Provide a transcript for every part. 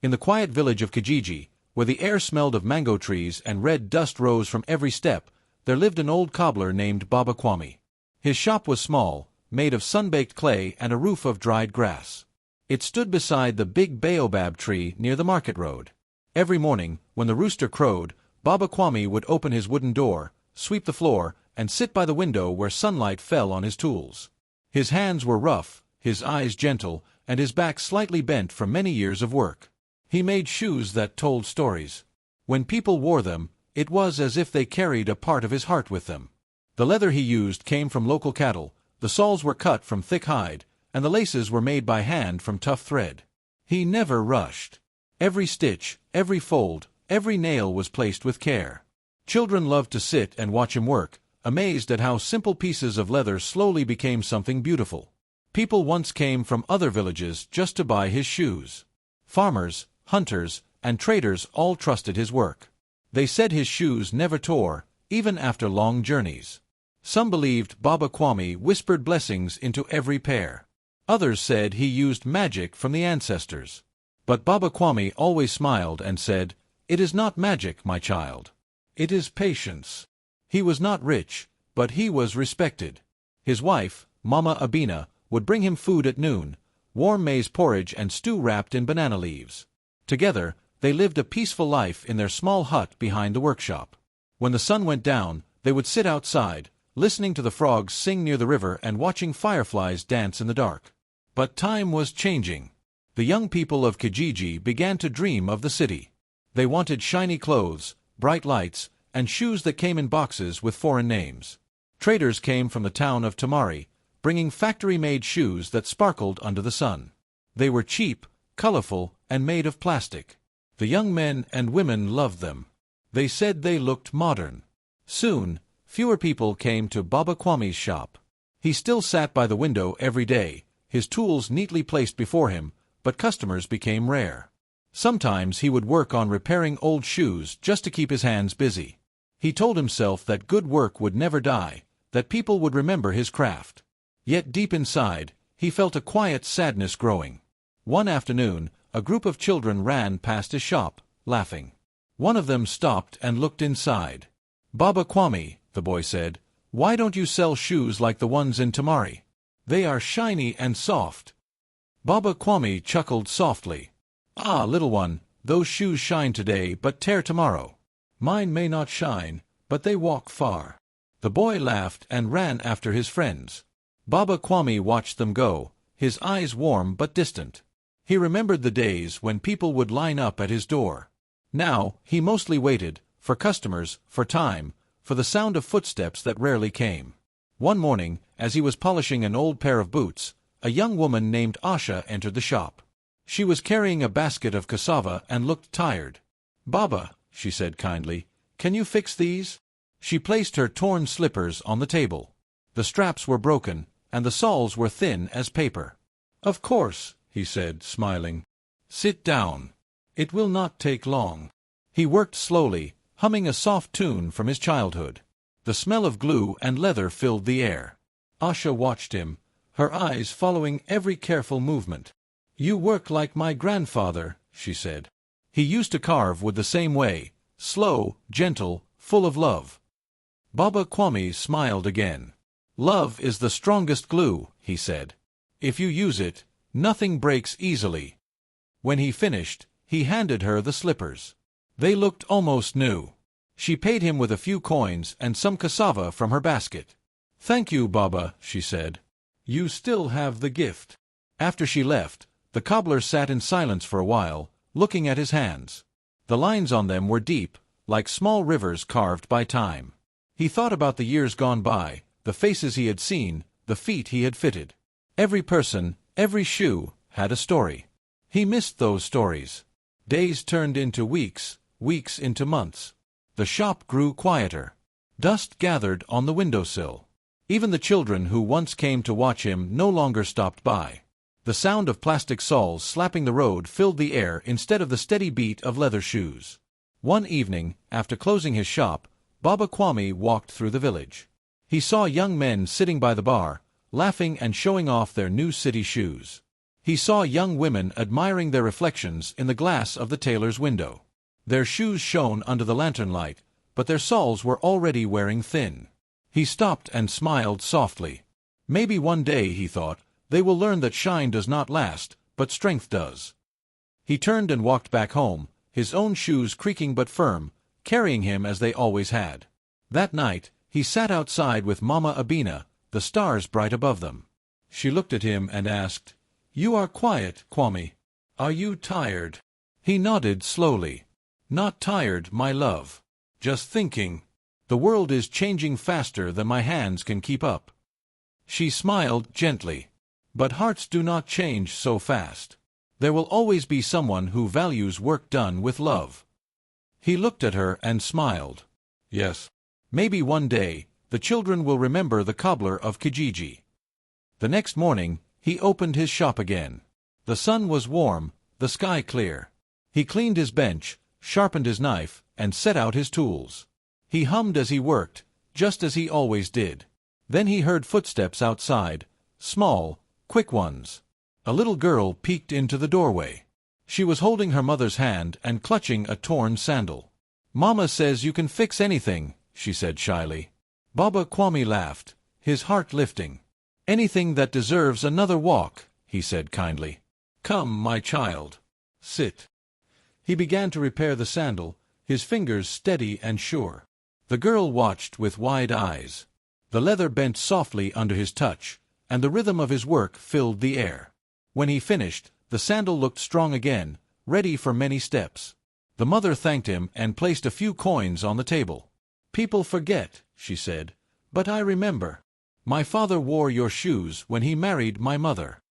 In the quiet village of Kijiji, where the air smelled of mango trees and red dust rose from every step, there lived an old cobbler named Baba Kwame. His shop was small, made of sun-baked clay and a roof of dried grass. It stood beside the big baobab tree near the market road. Every morning, when the rooster crowed, Baba Kwame would open his wooden door, sweep the floor, and sit by the window where sunlight fell on his tools. His hands were rough, his eyes gentle, and his back slightly bent from many years of work. He made shoes that told stories. When people wore them, it was as if they carried a part of his heart with them. The leather he used came from local cattle, the soles were cut from thick hide, and the laces were made by hand from tough thread. He never rushed. Every stitch, every fold, every nail was placed with care. Children loved to sit and watch him work, amazed at how simple pieces of leather slowly became something beautiful. People once came from other villages just to buy his shoes. Farmers, hunters, and traders all trusted his work. They said his shoes never tore, even after long journeys. Some believed Baba Kwame whispered blessings into every pair. Others said he used magic from the ancestors. But Baba Kwame always smiled and said, "It is not magic, my child. It is patience." He was not rich, but he was respected. His wife, Mama Abina, would bring him food at noon, warm maize porridge and stew wrapped in banana leaves. Together, they lived a peaceful life in their small hut behind the workshop. When the sun went down, they would sit outside, listening to the frogs sing near the river and watching fireflies dance in the dark. But time was changing. The young people of Kijiji began to dream of the city. They wanted shiny clothes, bright lights, and shoes that came in boxes with foreign names. Traders came from the town of Tamari, bringing factory-made shoes that sparkled under the sun. They were cheap, colorful, and made of plastic. The young men and women loved them. They said they looked modern. Soon, fewer people came to Baba Kwame's shop. He still sat by the window every day, his tools neatly placed before him, but customers became rare. Sometimes he would work on repairing old shoes just to keep his hands busy. He told himself that good work would never die, that people would remember his craft. Yet deep inside, he felt a quiet sadness growing. One afternoon, a group of children ran past his shop, laughing. One of them stopped and looked inside. "Baba Kwame," the boy said, "why don't you sell shoes like the ones in Tamari? They are shiny and soft." Baba Kwame chuckled softly. "Ah, little one, those shoes shine today but tear tomorrow. Mine may not shine, but they walk far." The boy laughed and ran after his friends. Baba Kwame watched them go, his eyes warm but distant. He remembered the days when people would line up at his door. Now, he mostly waited, for customers, for time, for the sound of footsteps that rarely came. One morning, as he was polishing an old pair of boots, a young woman named Asha entered the shop. She was carrying a basket of cassava and looked tired. "Baba," she said kindly, "can you fix these?" She placed her torn slippers on the table. The straps were broken, and the soles were thin as paper. "Of course," he said, smiling. "Sit down. It will not take long." He worked slowly, humming a soft tune from his childhood. The smell of glue and leather filled the air. Asha watched him, her eyes following every careful movement. "You work like my grandfather," she said. He used to carve with the same way, slow, gentle, full of love. Baba Kwame smiled again. "Love is the strongest glue," he said. "If you use it, nothing breaks easily." When he finished, he handed her the slippers. They looked almost new. She paid him with a few coins and some cassava from her basket. "Thank you, Baba," she said. "You still have the gift." After she left, the cobbler sat in silence for a while, looking at his hands. The lines on them were deep, like small rivers carved by time. He thought about the years gone by, the faces he had seen, the feet he had fitted. Every person, every shoe, had a story. He missed those stories. Days turned into weeks, weeks into months. The shop grew quieter. Dust gathered on the windowsill. Even the children who once came to watch him no longer stopped by. The sound of plastic soles slapping the road filled the air instead of the steady beat of leather shoes. One evening, after closing his shop, Baba Kwame walked through the village. He saw young men sitting by the bar, laughing and showing off their new city shoes. He saw young women admiring their reflections in the glass of the tailor's window. Their shoes shone under the lantern light, but their soles were already wearing thin. He stopped and smiled softly. Maybe one day, he thought, they will learn that shine does not last, but strength does. He turned and walked back home, his own shoes creaking but firm, carrying him as they always had. That night, he sat outside with Mama Abina, the stars bright above them. She looked at him and asked, "You are quiet, Kwame. Are you tired?" He nodded slowly. "Not tired, my love. Just thinking. The world is changing faster than my hands can keep up." She smiled gently. "But hearts do not change so fast. There will always be someone who values work done with love." He looked at her and smiled. "Yes. Maybe one day, the children will remember the cobbler of Kijiji." The next morning, he opened his shop again. The sun was warm, the sky clear. He cleaned his bench, sharpened his knife, and set out his tools. He hummed as he worked, just as he always did. Then he heard footsteps outside, small, quick ones. A little girl peeked into the doorway. She was holding her mother's hand and clutching a torn sandal. "Mama says you can fix anything," she said shyly. Baba Kwame laughed, his heart lifting. "Anything that deserves another walk," he said kindly. "Come, my child. Sit." He began to repair the sandal, his fingers steady and sure. The girl watched with wide eyes. The leather bent softly under his touch, and the rhythm of his work filled the air. When he finished, the sandal looked strong again, ready for many steps. The mother thanked him and placed a few coins on the table. "People forget," she said, "but I remember. My father wore your shoes when he married my mother."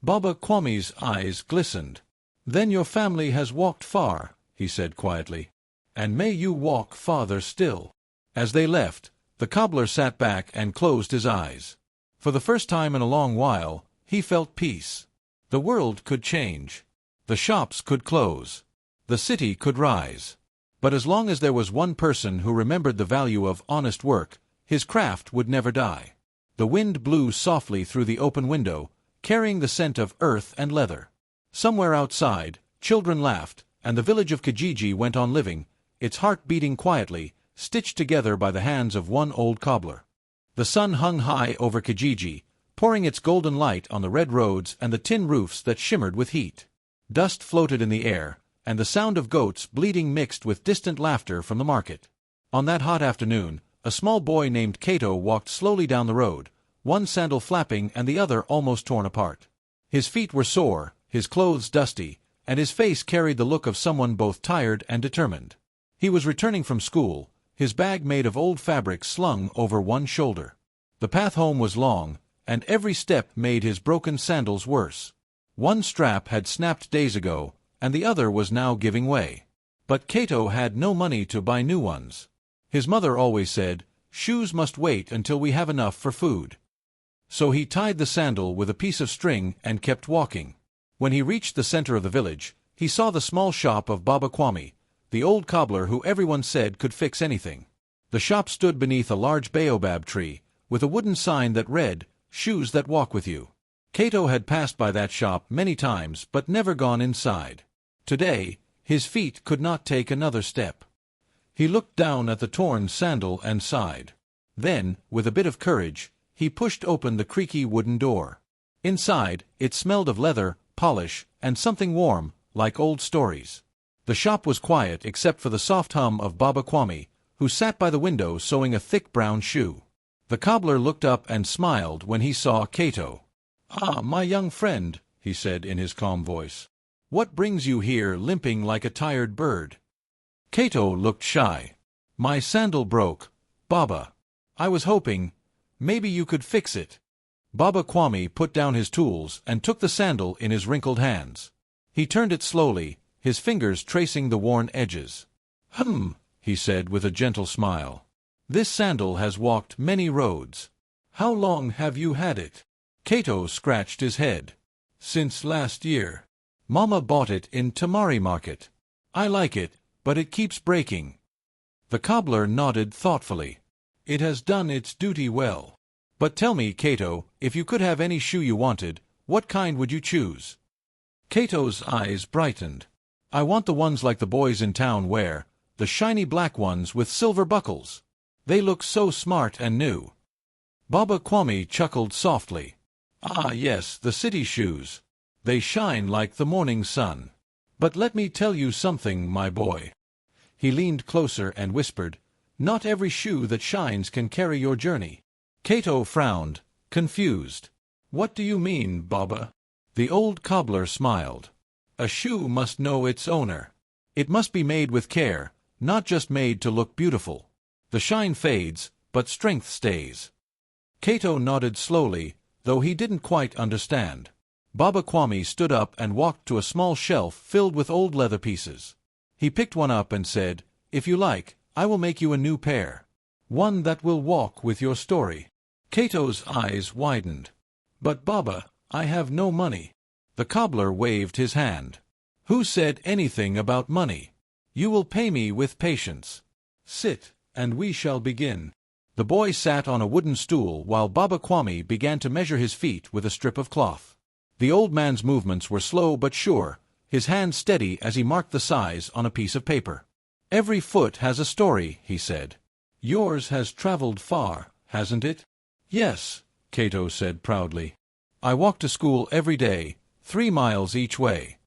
Baba Kwame's eyes glistened. "Then your family has walked far," he said quietly. "And may you walk farther still." As they left, the cobbler sat back and closed his eyes. For the first time in a long while, he felt peace. The world could change. The shops could close. The city could rise. But as long as there was one person who remembered the value of honest work, his craft would never die. The wind blew softly through the open window, carrying the scent of earth and leather. Somewhere outside, children laughed, and the village of Kijiji went on living, its heart beating quietly, stitched together by the hands of one old cobbler. The sun hung high over Kijiji, pouring its golden light on the red roads and the tin roofs that shimmered with heat. Dust floated in the air, and the sound of goats bleating mixed with distant laughter from the market. On that hot afternoon, a small boy named Cato walked slowly down the road, one sandal flapping and the other almost torn apart. His feet were sore, his clothes dusty, and his face carried the look of someone both tired and determined. He was returning from school, his bag made of old fabric slung over one shoulder. The path home was long, and every step made his broken sandals worse. One strap had snapped days ago, and the other was now giving way. But Cato had no money to buy new ones. His mother always said, "Shoes must wait until we have enough for food." So he tied the sandal with a piece of string and kept walking. When he reached the center of the village, he saw the small shop of Baba Kwame, the old cobbler who everyone said could fix anything. The shop stood beneath a large baobab tree, with a wooden sign that read, "Shoes that walk with you." Cato had passed by that shop many times but never gone inside. Today, his feet could not take another step. He looked down at the torn sandal and sighed. Then, with a bit of courage, he pushed open the creaky wooden door. Inside, it smelled of leather, polish, and something warm, like old stories. The shop was quiet except for the soft hum of Baba Kwame, who sat by the window sewing a thick brown shoe. The cobbler looked up and smiled when he saw Cato. "Ah, my young friend," he said in his calm voice. "What brings you here limping like a tired bird?" Cato looked shy. "My sandal broke, Baba. I was hoping, maybe you could fix it." Baba Kwame put down his tools and took the sandal in his wrinkled hands. He turned it slowly, his fingers tracing the worn edges. He said with a gentle smile. "This sandal has walked many roads. How long have you had it?" Cato scratched his head. "Since last year. Mama bought it in Tamari Market. I like it, but it keeps breaking." The cobbler nodded thoughtfully. "It has done its duty well. But tell me, Cato, if you could have any shoe you wanted, what kind would you choose?" Kato's eyes brightened. I want the ones like the boys in town wear, the shiny black ones with silver buckles. They look so smart and new. Baba Kwame chuckled softly. Ah yes, the city shoes. They shine like the morning sun. But let me tell you something, my boy. He leaned closer and whispered, not every shoe that shines can carry your journey. Cato frowned, confused. What do you mean, Baba? The old cobbler smiled. A shoe must know its owner. It must be made with care, not just made to look beautiful. The shine fades, but strength stays. Cato nodded slowly, though he didn't quite understand. Baba Kwame stood up and walked to a small shelf filled with old leather pieces. He picked one up and said, if you like, I will make you a new pair. One that will walk with your story. Cato's eyes widened. But Baba, I have no money. The cobbler waved his hand. Who said anything about money? You will pay me with patience. Sit, and we shall begin. The boy sat on a wooden stool while Baba Kwame began to measure his feet with a strip of cloth. The old man's movements were slow but sure, his hand steady as he marked the size on a piece of paper. Every foot has a story, he said. Yours has traveled far, hasn't it? Yes, Cato said proudly. I walk to school every day, 3 miles each way.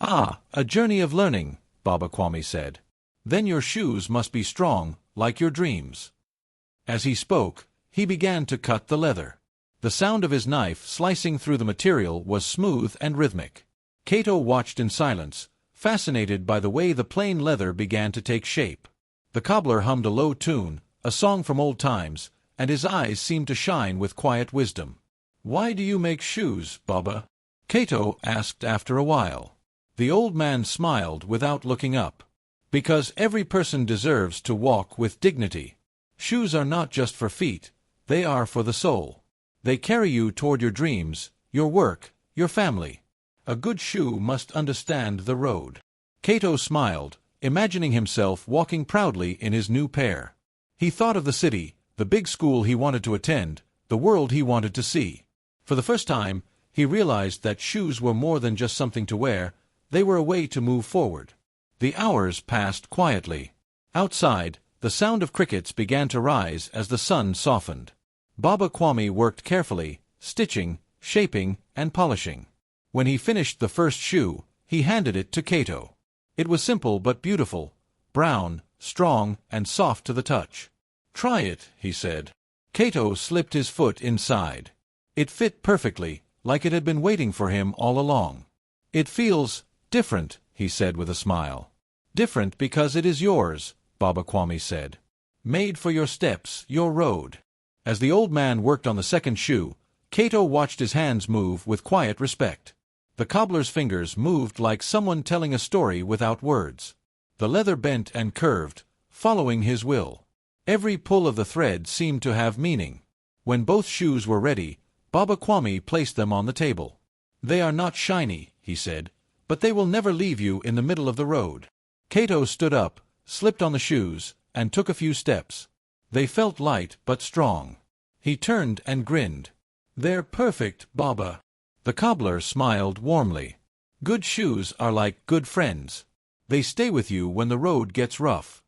Ah, a journey of learning, Baba Kwame said. Then your shoes must be strong, like your dreams. As he spoke, he began to cut the leather. The sound of his knife slicing through the material was smooth and rhythmic. Cato watched in silence, fascinated by the way the plain leather began to take shape. The cobbler hummed a low tune, a song from old times, and his eyes seemed to shine with quiet wisdom. Why do you make shoes, Baba? Cato asked after a while. The old man smiled without looking up. Because every person deserves to walk with dignity. Shoes are not just for feet, they are for the soul. They carry you toward your dreams, your work, your family. A good shoe must understand the road. Cato smiled, imagining himself walking proudly in his new pair. He thought of the city, the big school he wanted to attend, the world he wanted to see. For the first time, he realized that shoes were more than just something to wear, they were a way to move forward. The hours passed quietly. Outside, the sound of crickets began to rise as the sun softened. Baba Kwame worked carefully, stitching, shaping, and polishing. When he finished the first shoe, he handed it to Cato. It was simple but beautiful, brown, strong, and soft to the touch. Try it, he said. Cato slipped his foot inside. It fit perfectly, like it had been waiting for him all along. It feels different, he said with a smile. Different because it is yours, Baba Kwame said. Made for your steps, your road. As the old man worked on the second shoe, Cato watched his hands move with quiet respect. The cobbler's fingers moved like someone telling a story without words. The leather bent and curved, following his will. Every pull of the thread seemed to have meaning. When both shoes were ready, Baba Kwame placed them on the table. They are not shiny, he said, but they will never leave you in the middle of the road. Cato stood up, slipped on the shoes, and took a few steps. They felt light but strong. He turned and grinned. They're perfect, Baba. The cobbler smiled warmly. Good shoes are like good friends. They stay with you when the road gets rough.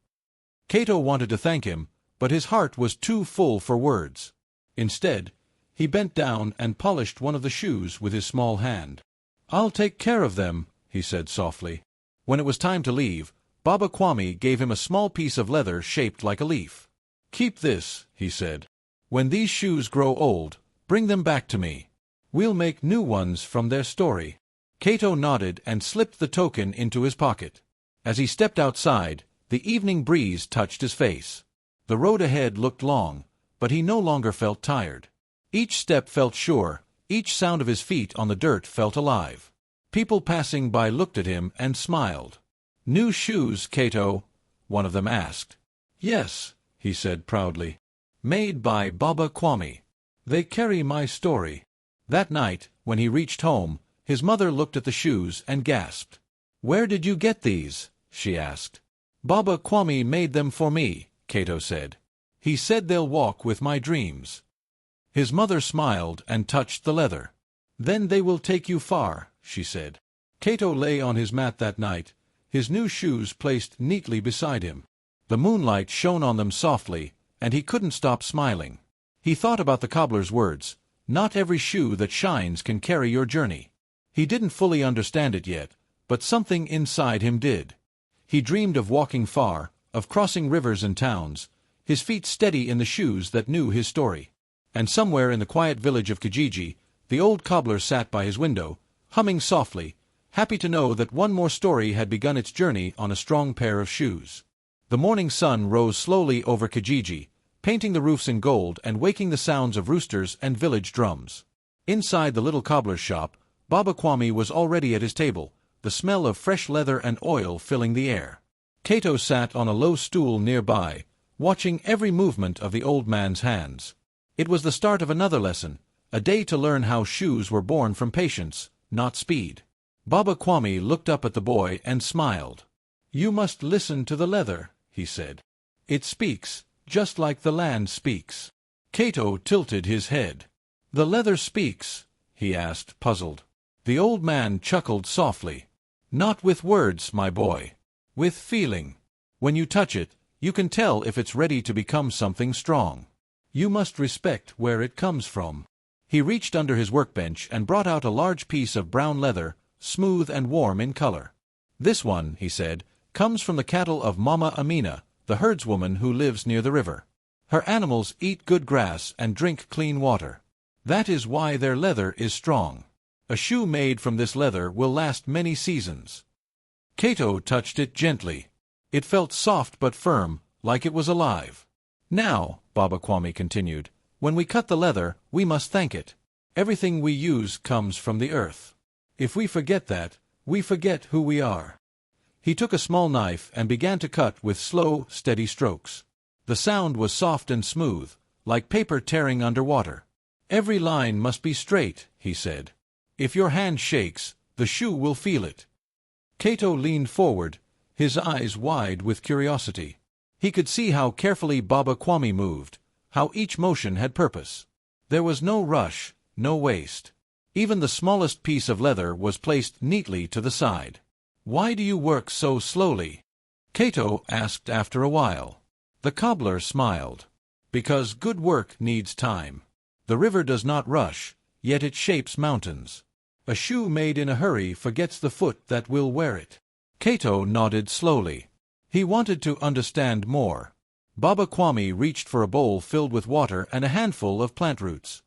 Cato wanted to thank him, but his heart was too full for words. Instead, he bent down and polished one of the shoes with his small hand. I'll take care of them, he said softly. When it was time to leave, Baba Kwame gave him a small piece of leather shaped like a leaf. Keep this, he said. When these shoes grow old, bring them back to me. We'll make new ones from their story. Cato nodded and slipped the token into his pocket. As he stepped outside, the evening breeze touched his face. The road ahead looked long, but he no longer felt tired. Each step felt sure, each sound of his feet on the dirt felt alive. People passing by looked at him and smiled. New shoes, Cato? One of them asked. Yes, he said proudly. Made by Baba Kwame. They carry my story. That night, when he reached home, his mother looked at the shoes and gasped. Where did you get these? She asked. Baba Kwame made them for me, Cato said. He said they'll walk with my dreams. His mother smiled and touched the leather. Then they will take you far, she said. Cato lay on his mat that night, his new shoes placed neatly beside him. The moonlight shone on them softly, and he couldn't stop smiling. He thought about the cobbler's words, "Not every shoe that shines can carry your journey." He didn't fully understand it yet, but something inside him did. He dreamed of walking far, of crossing rivers and towns, his feet steady in the shoes that knew his story. And somewhere in the quiet village of Kijiji, the old cobbler sat by his window, humming softly, happy to know that one more story had begun its journey on a strong pair of shoes. The morning sun rose slowly over Kijiji, painting the roofs in gold and waking the sounds of roosters and village drums. Inside the little cobbler's shop, Baba Kwame was already at his table, the smell of fresh leather and oil filling the air. Cato sat on a low stool nearby, watching every movement of the old man's hands. It was the start of another lesson, a day to learn how shoes were born from patience, not speed. Baba Kwame looked up at the boy and smiled. "You must listen to the leather," he said. "It speaks, just like the land speaks." Cato tilted his head. "The leather speaks?" he asked, puzzled. The old man chuckled softly. "Not with words, my boy. With feeling. When you touch it, you can tell if it's ready to become something strong. You must respect where it comes from." He reached under his workbench and brought out a large piece of brown leather, smooth and warm in color. "This one," he said, "comes from the cattle of Mama Amina, the herdswoman who lives near the river. Her animals eat good grass and drink clean water. That is why their leather is strong. A shoe made from this leather will last many seasons." Cato touched it gently. It felt soft but firm, like it was alive. "Now," Baba Kwame continued, "when we cut the leather, we must thank it. Everything we use comes from the earth. If we forget that, we forget who we are." He took a small knife and began to cut with slow, steady strokes. The sound was soft and smooth, like paper tearing under water. "Every line must be straight," he said. "If your hand shakes, the shoe will feel it." Cato leaned forward, his eyes wide with curiosity. He could see how carefully Baba Kwame moved, how each motion had purpose. There was no rush, no waste. Even the smallest piece of leather was placed neatly to the side. "Why do you work so slowly?" Cato asked after a while. The cobbler smiled. "Because good work needs time. The river does not rush, yet it shapes mountains. A shoe made in a hurry forgets the foot that will wear it." Cato nodded slowly. He wanted to understand more. Baba Kwame reached for a bowl filled with water and a handful of plant roots.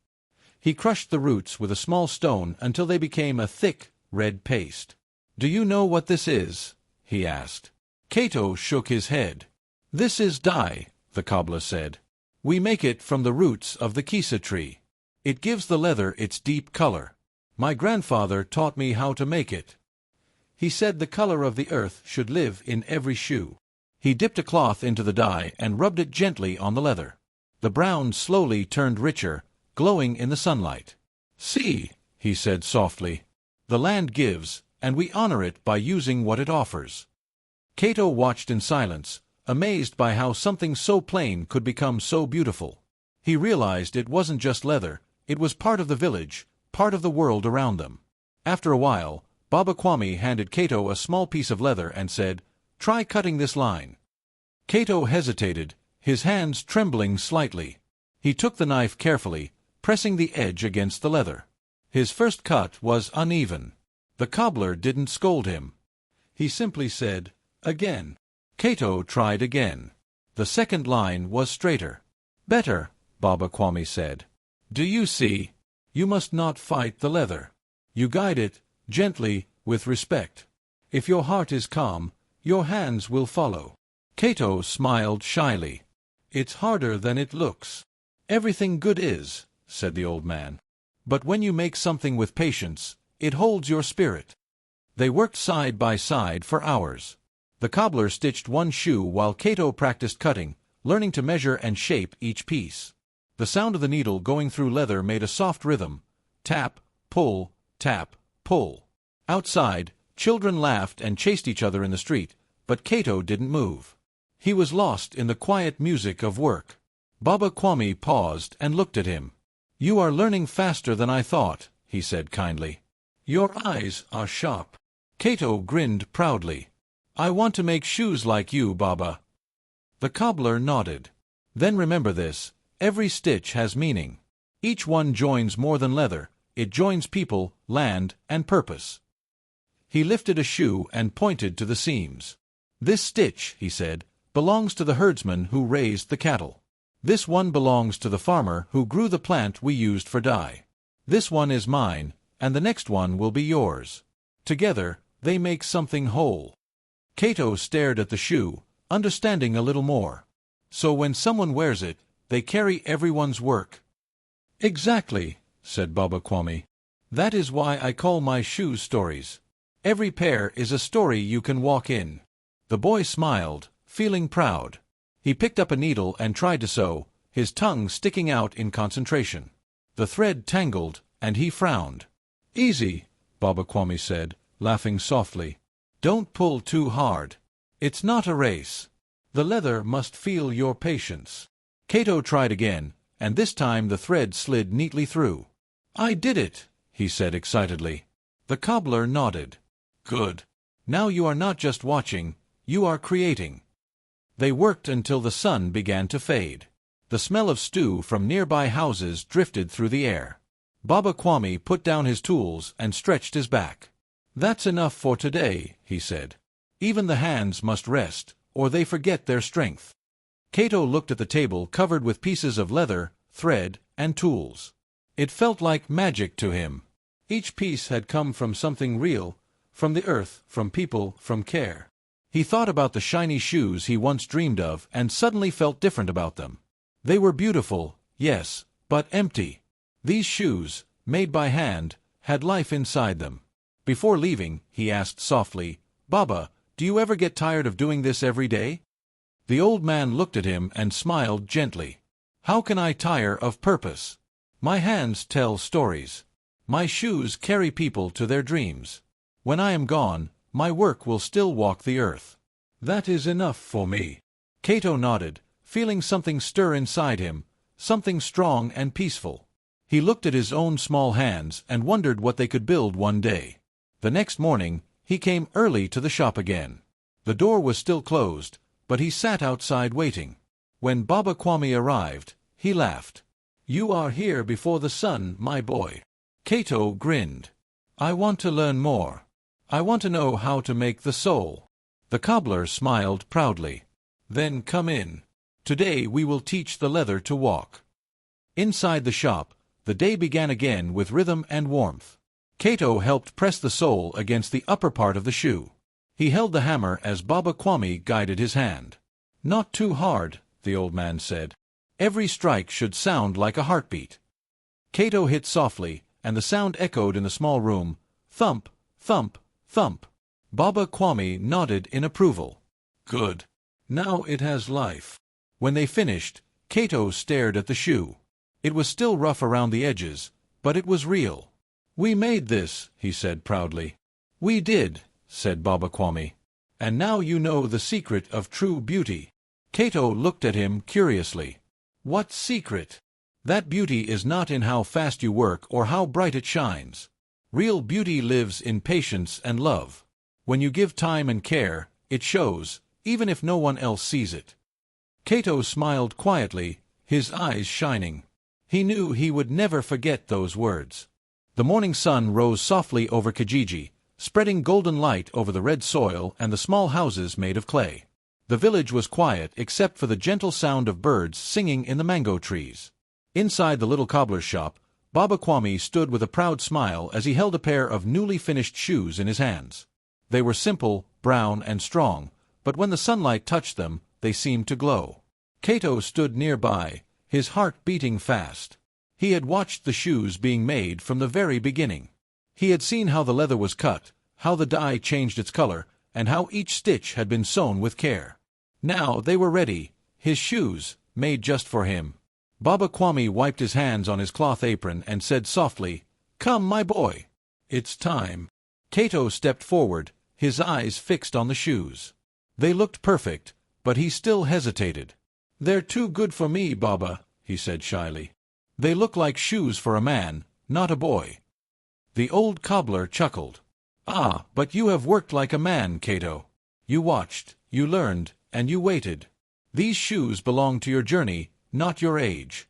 He crushed the roots with a small stone until they became a thick, red paste. "Do you know what this is?" he asked. Cato shook his head. "This is dye," the cobbler said. "We make it from the roots of the kisa tree. It gives the leather its deep color. My grandfather taught me how to make it. He said the color of the earth should live in every shoe." He dipped a cloth into the dye and rubbed it gently on the leather. The brown slowly turned richer, glowing in the sunlight. "See," he said softly, "the land gives, and we honor it by using what it offers." Cato watched in silence, amazed by how something so plain could become so beautiful. He realized it wasn't just leather, it was part of the village, part of the world around them. After a while, Baba Kwame handed Cato a small piece of leather and said, "Try cutting this line." Cato hesitated, his hands trembling slightly. He took the knife carefully, pressing the edge against the leather. His first cut was uneven. The cobbler didn't scold him. He simply said, "Again." Cato tried again. The second line was straighter. "Better," Baba Kwame said. "Do you see? You must not fight the leather. You guide it, gently, with respect. If your heart is calm, your hands will follow." Cato smiled shyly. "It's harder than it looks." "Everything good is," said the old man. "But when you make something with patience, it holds your spirit." They worked side by side for hours. The cobbler stitched one shoe while Cato practiced cutting, learning to measure and shape each piece. The sound of the needle going through leather made a soft rhythm. Tap, pull, tap, pull. Outside, children laughed and chased each other in the street, but Cato didn't move. He was lost in the quiet music of work. Baba Kwame paused and looked at him. "You are learning faster than I thought," he said kindly. "Your eyes are sharp. Cato grinned proudly. "I want to make shoes like you, Baba." The cobbler nodded. "Then remember this, every stitch has meaning. Each one joins more than leather, it joins people, land, and purpose." He lifted a shoe and pointed to the seams. "This stitch," he said, "belongs to the herdsman who raised the cattle. This one belongs to the farmer who grew the plant we used for dye. This one is mine, and the next one will be yours. Together, they make something whole." Cato stared at the shoe, understanding a little more. "So when someone wears it, they carry everyone's work." "Exactly," said Baba Kwame. "That is why I call my shoes stories. Every pair is a story you can walk in." The boy smiled, feeling proud. He picked up a needle and tried to sew, his tongue sticking out in concentration. The thread tangled, and he frowned. "Easy," Baba Kwame said, laughing softly. "Don't pull too hard. It's not a race. The leather must feel your patience." Cato tried again, and this time the thread slid neatly through. "I did it," he said excitedly. The cobbler nodded. "Good. Now you are not just watching, you are creating." They worked until the sun began to fade. The smell of stew from nearby houses drifted through the air. Baba Kwame put down his tools and stretched his back. "That's enough for today," he said. "Even the hands must rest, or they forget their strength." Cato looked at the table covered with pieces of leather, thread, and tools. It felt like magic to him. Each piece had come from something real, from the earth, from people, from care. He thought about the shiny shoes he once dreamed of and suddenly felt different about them. They were beautiful, yes, but empty. These shoes, made by hand, had life inside them. Before leaving, he asked softly, "Baba, do you ever get tired of doing this every day?" The old man looked at him and smiled gently. "How can I tire of purpose? My hands tell stories. My shoes carry people to their dreams. When I am gone, my work will still walk the earth. That is enough for me." Cato nodded, feeling something stir inside him, something strong and peaceful. He looked at his own small hands and wondered what they could build one day. The next morning, he came early to the shop again. The door was still closed, but he sat outside waiting. When Baba Kwame arrived, he laughed. "You are here before the sun, my boy." Cato grinned. "I want to learn more. I want to know how to make the soul." The cobbler smiled proudly. "Then come in. Today we will teach the leather to walk." Inside the shop, the day began again with rhythm and warmth. Cato helped press the sole against the upper part of the shoe. He held the hammer as Baba Kwame guided his hand. "Not too hard," the old man said. "Every strike should sound like a heartbeat." Cato hit softly, and the sound echoed in the small room. Thump, thump, thump. Baba Kwame nodded in approval. "Good. Now it has life." When they finished, Cato stared at the shoe. It was still rough around the edges, but it was real. "We made this," he said proudly. "We did," said Baba Kwame. "And now you know the secret of true beauty." Cato looked at him curiously. "What secret?" "That beauty is not in how fast you work or how bright it shines. Real beauty lives in patience and love. When you give time and care, it shows, even if no one else sees it." Cato smiled quietly, his eyes shining. He knew he would never forget those words. The morning sun rose softly over Kijiji, spreading golden light over the red soil and the small houses made of clay. The village was quiet except for the gentle sound of birds singing in the mango trees. Inside the little cobbler's shop, Baba Kwame stood with a proud smile as he held a pair of newly finished shoes in his hands. They were simple, brown, and strong, but when the sunlight touched them, they seemed to glow. Cato stood nearby, his heart beating fast. He had watched the shoes being made from the very beginning. He had seen how the leather was cut, how the dye changed its color, and how each stitch had been sewn with care. Now they were ready, his shoes, made just for him. Baba Kwame wiped his hands on his cloth apron and said softly, "Come, my boy. It's time." Cato stepped forward, his eyes fixed on the shoes. They looked perfect, but he still hesitated. "They're too good for me, Baba," he said shyly. "They look like shoes for a man, not a boy." The old cobbler chuckled. "Ah, but you have worked like a man, Cato. You watched, you learned, and you waited. These shoes belong to your journey, not your age."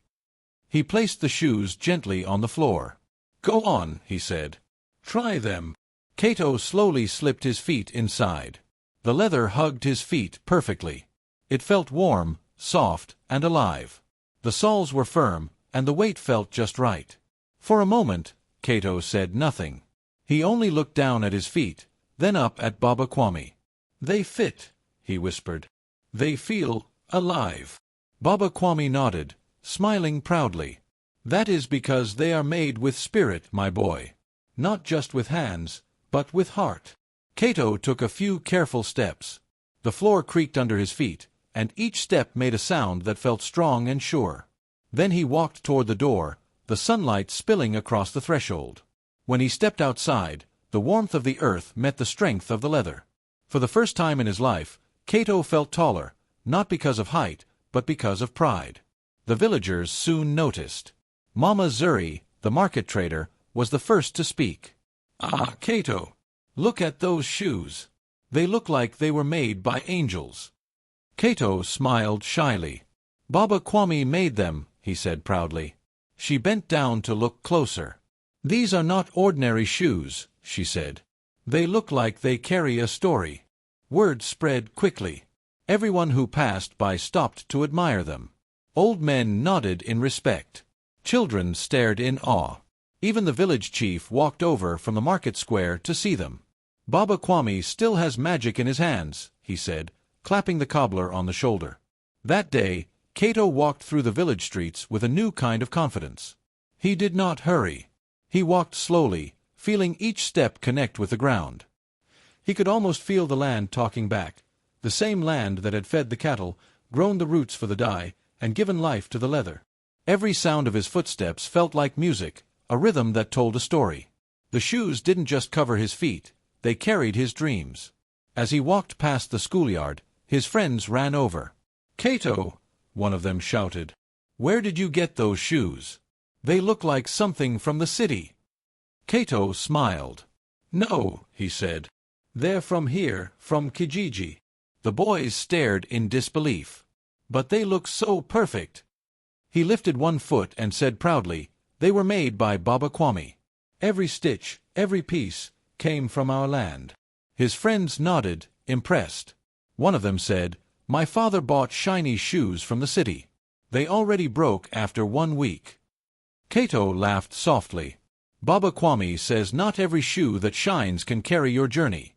He placed the shoes gently on the floor. "Go on," he said. "Try them." Cato slowly slipped his feet inside. The leather hugged his feet perfectly. It felt warm, soft, and alive. The soles were firm, and the weight felt just right. For a moment, Cato said nothing. He only looked down at his feet, then up at Baba Kwame. "They fit," he whispered. "They feel alive." Baba Kwame nodded, smiling proudly. "That is because they are made with spirit, my boy. Not just with hands, but with heart." Cato took a few careful steps. The floor creaked under his feet, and each step made a sound that felt strong and sure. Then he walked toward the door, the sunlight spilling across the threshold. When he stepped outside, the warmth of the earth met the strength of the leather. For the first time in his life, Cato felt taller, not because of height, but because of pride. The villagers soon noticed. Mama Zuri, the market trader, was the first to speak. "Ah, Cato, look at those shoes. They look like they were made by angels." Cato smiled shyly. "Baba Kwame made them," he said proudly. She bent down to look closer. "These are not ordinary shoes," she said. "They look like they carry a story." Word spread quickly. Everyone who passed by stopped to admire them. Old men nodded in respect. Children stared in awe. Even the village chief walked over from the market square to see them. "Baba Kwame still has magic in his hands," he said, clapping the cobbler on the shoulder. That day, Cato walked through the village streets with a new kind of confidence. He did not hurry. He walked slowly, feeling each step connect with the ground. He could almost feel the land talking back, the same land that had fed the cattle, grown the roots for the dye, and given life to the leather. Every sound of his footsteps felt like music, a rhythm that told a story. The shoes didn't just cover his feet, they carried his dreams. As he walked past the schoolyard, his friends ran over. "Cato," one of them shouted, "where did you get those shoes? They look like something from the city." Cato smiled. "No," he said. "They're from here, from Kijiji." The boys stared in disbelief. "But they look so perfect." He lifted one foot and said proudly, "They were made by Baba Kwame. Every stitch, every piece, came from our land." His friends nodded, impressed. One of them said, "My father bought shiny shoes from the city. They already broke after 1 week." Cato laughed softly. "Baba Kwame says not every shoe that shines can carry your journey."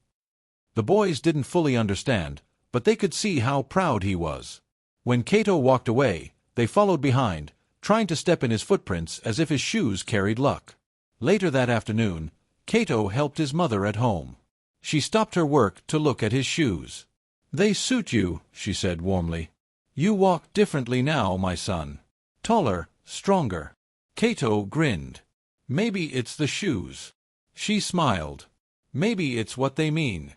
The boys didn't fully understand, but they could see how proud he was. When Cato walked away, they followed behind, trying to step in his footprints as if his shoes carried luck. Later that afternoon, Cato helped his mother at home. She stopped her work to look at his shoes. "They suit you," she said warmly. "You walk differently now, my son. Taller, stronger." Cato grinned. "Maybe it's the shoes." She smiled. "Maybe it's what they mean."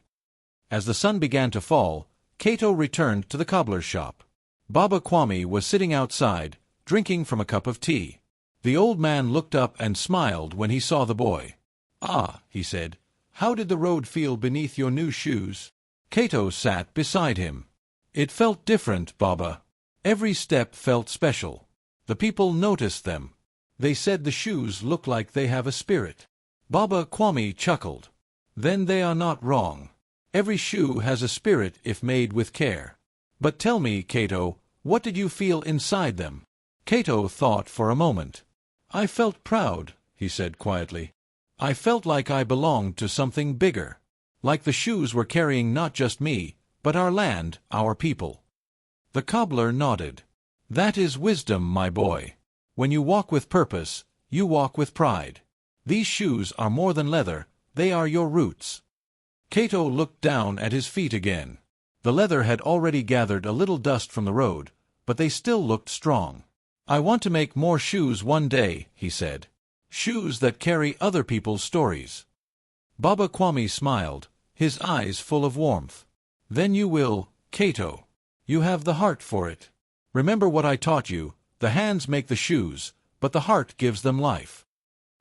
As the sun began to fall, Cato returned to the cobbler's shop. Baba Kwame was sitting outside, drinking from a cup of tea. The old man looked up and smiled when he saw the boy. "Ah," he said, "how did the road feel beneath your new shoes?" Cato sat beside him. "It felt different, Baba. Every step felt special. The people noticed them. They said the shoes look like they have a spirit." Baba Kwame chuckled. "Then they are not wrong. Every shoe has a spirit if made with care. But tell me, Cato, what did you feel inside them?" Cato thought for a moment. "I felt proud," he said quietly. "I felt like I belonged to something bigger. Like the shoes were carrying not just me, but our land, our people." The cobbler nodded. "That is wisdom, my boy. When you walk with purpose, you walk with pride. These shoes are more than leather, they are your roots." Cato looked down at his feet again. The leather had already gathered a little dust from the road, but they still looked strong. "I want to make more shoes one day," he said. "Shoes that carry other people's stories." Baba Kwame smiled, his eyes full of warmth. "Then you will, Cato. You have the heart for it. Remember what I taught you, the hands make the shoes, but the heart gives them life."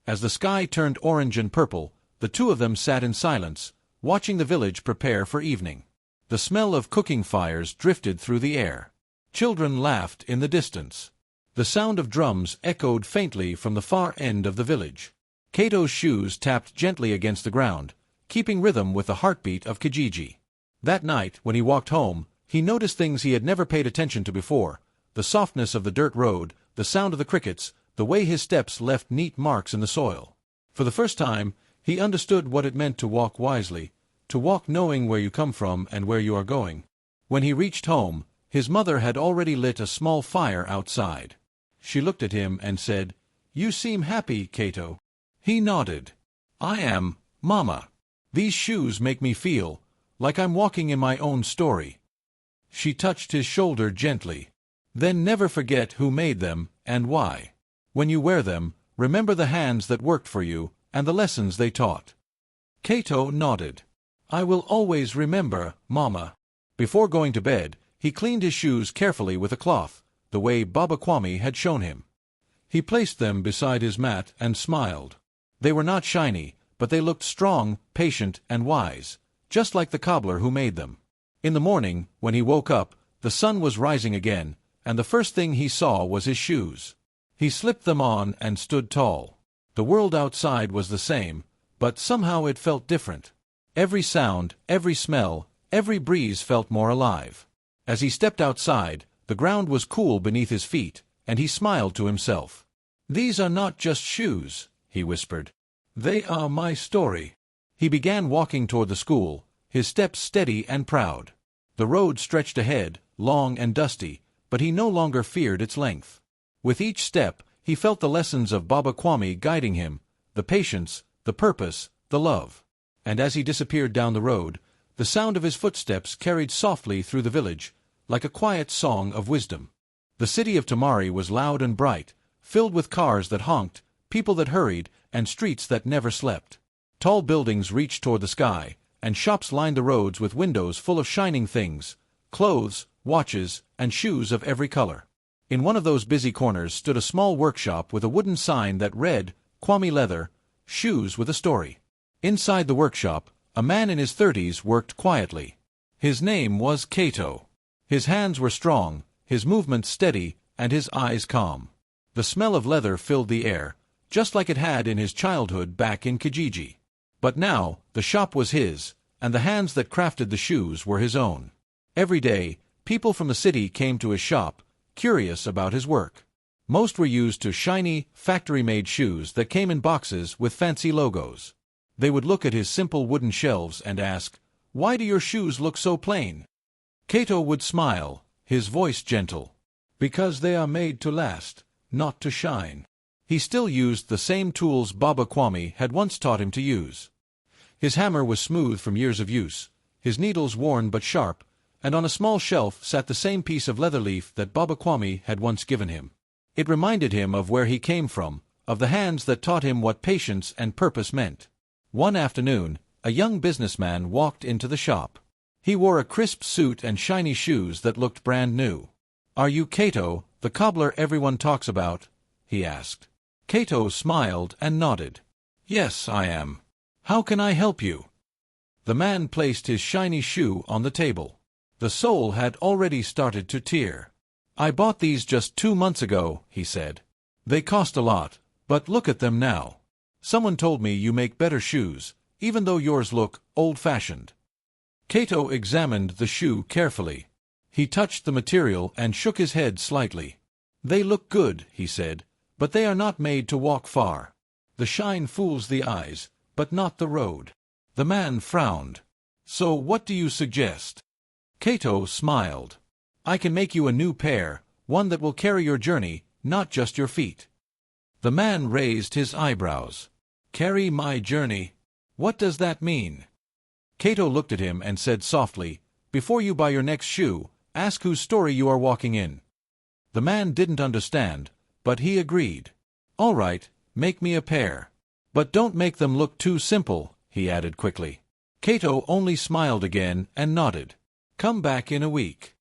As the sky turned orange and purple, The two of them sat in silence, watching the village prepare for evening. The smell of cooking fires drifted through the air. Children laughed in the distance. The sound of drums echoed faintly from the far end of the village. Kato's shoes tapped gently against the ground, keeping rhythm with the heartbeat of Kijiji. That night, when he walked home, he noticed things he had never paid attention to before: the softness of the dirt road, the sound of the crickets, the way his steps left neat marks in the soil. For the first time, he understood what it meant to walk wisely, to walk knowing where you come from and where you are going. When he reached home, his mother had already lit a small fire outside. She looked at him and said, "You seem happy, Kato." He nodded. "I am, Mama. These shoes make me feel like I'm walking in my own story." She touched his shoulder gently. "Then never forget who made them and why. When you wear them, remember the hands that worked for you and the lessons they taught." Kato nodded. "I will always remember, Mama." Before going to bed, he cleaned his shoes carefully with a cloth, the way Baba Kwame had shown him. He placed them beside his mat and smiled. They were not shiny, but they looked strong, patient, and wise, just like the cobbler who made them. In the morning, when he woke up, the sun was rising again, and the first thing he saw was his shoes. He slipped them on and stood tall. The world outside was the same, but somehow it felt different. Every sound, every smell, every breeze felt more alive. As he stepped outside, the ground was cool beneath his feet, and he smiled to himself. "These are not just shoes," he whispered. "They are my story." He began walking toward the school, his steps steady and proud. The road stretched ahead, long and dusty, but he no longer feared its length. With each step, he felt the lessons of Baba Kwame guiding him, the patience, the purpose, the love. And as he disappeared down the road, the sound of his footsteps carried softly through the village, like a quiet song of wisdom. The city of Tamari was loud and bright, filled with cars that honked, people that hurried, and streets that never slept. Tall buildings reached toward the sky, and shops lined the roads with windows full of shining things: clothes, watches, and shoes of every color. In one of those busy corners stood a small workshop with a wooden sign that read, "Kwame Leather, Shoes with a Story." Inside the workshop, a man in his 30s worked quietly. His name was Kato. His hands were strong, his movements steady, and his eyes calm. The smell of leather filled the air, just like it had in his childhood back in Kijiji. But now, the shop was his, and the hands that crafted the shoes were his own. Every day, people from the city came to his shop, curious about his work. Most were used to shiny, factory-made shoes that came in boxes with fancy logos. They would look at his simple wooden shelves and ask, "Why do your shoes look so plain?" Kato would smile, his voice gentle. "Because they are made to last, not to shine." He still used the same tools Baba Kwame had once taught him to use. His hammer was smooth from years of use, his needles worn but sharp, and on a small shelf sat the same piece of leather leaf that Baba Kwame had once given him. It reminded him of where he came from, of the hands that taught him what patience and purpose meant. One afternoon, a young businessman walked into the shop. He wore a crisp suit and shiny shoes that looked brand new. "Are you Kato, the cobbler everyone talks about?" he asked. Kato smiled and nodded. "Yes, I am. How can I help you?" The man placed his shiny shoe on the table. The sole had already started to tear. "I bought these just 2 months ago," he said. "They cost a lot, but look at them now. Someone told me you make better shoes, even though yours look old-fashioned." Kato examined the shoe carefully. He touched the material and shook his head slightly. "They look good," he said, "but they are not made to walk far. The shine fools the eyes, but not the road." The man frowned. "So what do you suggest?" Kato smiled. "I can make you a new pair, one that will carry your journey, not just your feet." The man raised his eyebrows. "Carry my journey? What does that mean?" Kato looked at him and said softly, "Before you buy your next shoe, ask whose story you are walking in." The man didn't understand, but he agreed. "All right, make me a pair. But don't make them look too simple," he added quickly. Kato only smiled again and nodded. "Come back in a week."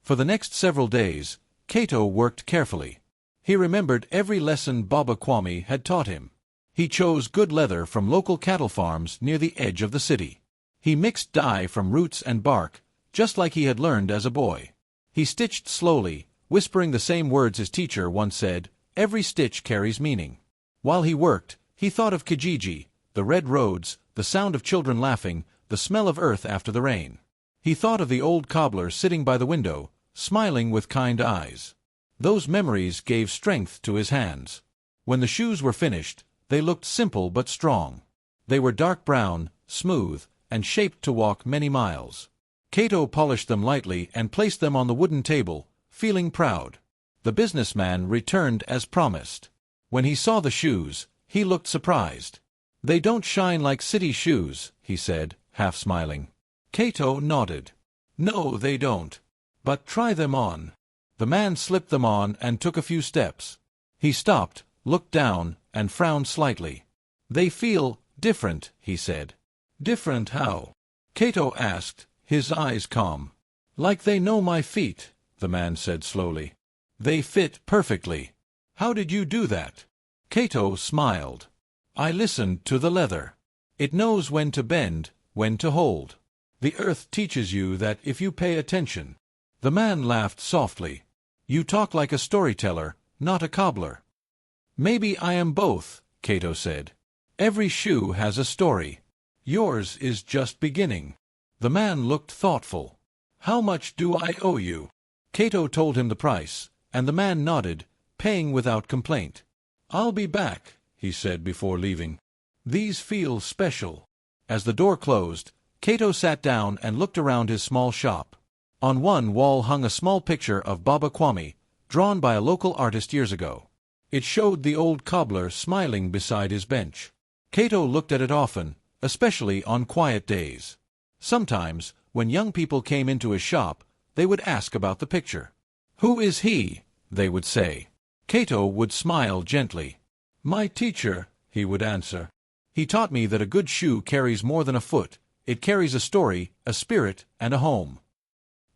For the next several days, Kato worked carefully. He remembered every lesson Baba Kwame had taught him. He chose good leather from local cattle farms near the edge of the city. He mixed dye from roots and bark, just like he had learned as a boy. He stitched slowly, whispering the same words his teacher once said, "Every stitch carries meaning." While he worked, he thought of Kijiji, the red roads, the sound of children laughing, the smell of earth after the rain. He thought of the old cobbler sitting by the window, smiling with kind eyes. Those memories gave strength to his hands. When the shoes were finished, they looked simple but strong. They were dark brown, smooth, and shaped to walk many miles. Cato polished them lightly and placed them on the wooden table, feeling proud. The businessman returned as promised. When he saw the shoes, he looked surprised. "They don't shine like city shoes," he said, half smiling. Cato nodded. "No, they don't. But try them on." The man slipped them on and took a few steps. He stopped, looked down, and frowned slightly. "They feel different," he said. "Different how?" Cato asked, his eyes calm. "Like they know my feet," the man said slowly. "They fit perfectly." "How did you do that?" Cato smiled. "I listened to the leather. It knows when to bend, when to hold. The earth teaches you that if you pay attention." The man laughed softly. "You talk like a storyteller, not a cobbler." "Maybe I am both," Cato said. "Every shoe has a story. Yours is just beginning." The man looked thoughtful. "How much do I owe you?" Cato told him the price, and the man nodded, paying without complaint. "I'll be back," he said before leaving. "These feel special." As the door closed, Cato sat down and looked around his small shop. On one wall hung a small picture of Baba Kwame, drawn by a local artist years ago. It showed the old cobbler smiling beside his bench. Cato looked at it often, especially on quiet days. Sometimes, when young people came into his shop, they would ask about the picture. "Who is he?" they would say. Cato would smile gently. "My teacher," he would answer. "He taught me that a good shoe carries more than a foot. It carries a story, a spirit, and a home."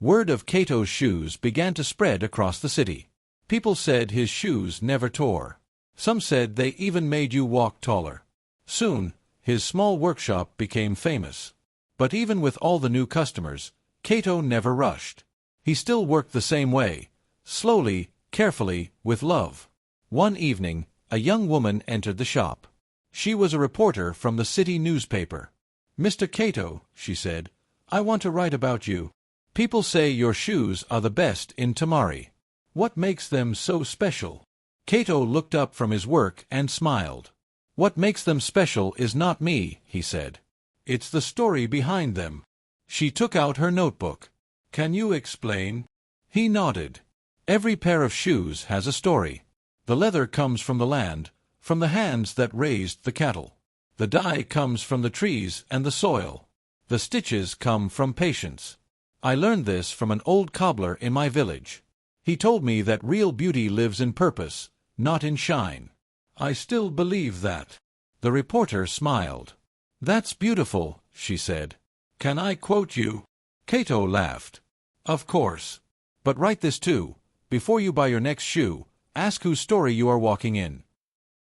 Word of Cato's shoes began to spread across the city. People said his shoes never tore. Some said they even made you walk taller. Soon, his small workshop became famous. But even with all the new customers, Cato never rushed. He still worked the same way, slowly, carefully, with love. One evening, a young woman entered the shop. She was a reporter from the city newspaper. "Mr. Cato," she said, "I want to write about you. People say your shoes are the best in Tamari. What makes them so special?" Cato looked up from his work and smiled. "What makes them special is not me," he said. "It's the story behind them." She took out her notebook. "Can you explain?" He nodded. "Every pair of shoes has a story. The leather comes from the land, from the hands that raised the cattle. The dye comes from the trees and the soil. The stitches come from patience. I learned this from an old cobbler in my village. He told me that real beauty lives in purpose, not in shine. I still believe that." The reporter smiled. "That's beautiful," she said. "Can I quote you?" Cato laughed. "Of course. But write this too. Before you buy your next shoe, ask whose story you are walking in."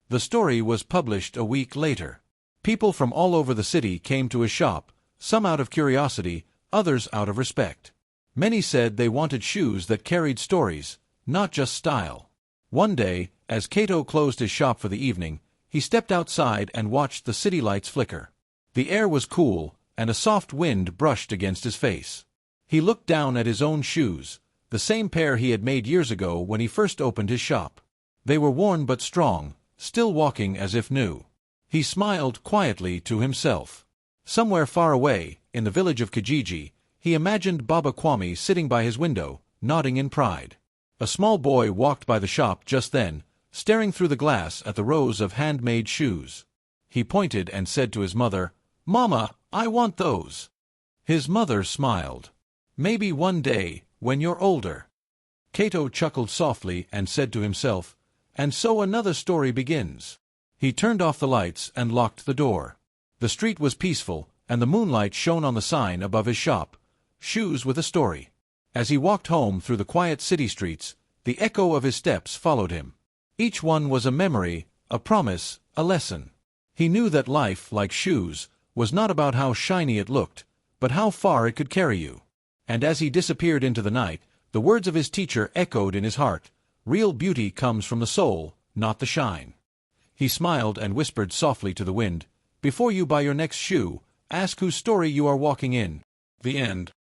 The story was published a week later. People from all over the city came to his shop, some out of curiosity, others out of respect. Many said they wanted shoes that carried stories, not just style. One day, as Cato closed his shop for the evening, he stepped outside and watched the city lights flicker. The air was cool, and a soft wind brushed against his face. He looked down at his own shoes, the same pair he had made years ago when he first opened his shop. They were worn but strong, still walking as if new. He smiled quietly to himself. Somewhere far away, in the village of Kijiji, he imagined Baba Kwame sitting by his window, nodding in pride. A small boy walked by the shop just then, staring through the glass at the rows of handmade shoes. He pointed and said to his mother, "Mama, I want those." His mother smiled. "Maybe one day, when you're older." Cato chuckled softly and said to himself, "And so another story begins." He turned off the lights and locked the door. The street was peaceful, and the moonlight shone on the sign above his shop, "Shoes with a Story." As he walked home through the quiet city streets, the echo of his steps followed him. Each one was a memory, a promise, a lesson. He knew that life, like shoes, was not about how shiny it looked, but how far it could carry you. And as he disappeared into the night, the words of his teacher echoed in his heart. Real beauty comes from the soul, not the shine. He smiled and whispered softly to the wind, "Before you buy your next shoe, ask whose story you are walking in." The end.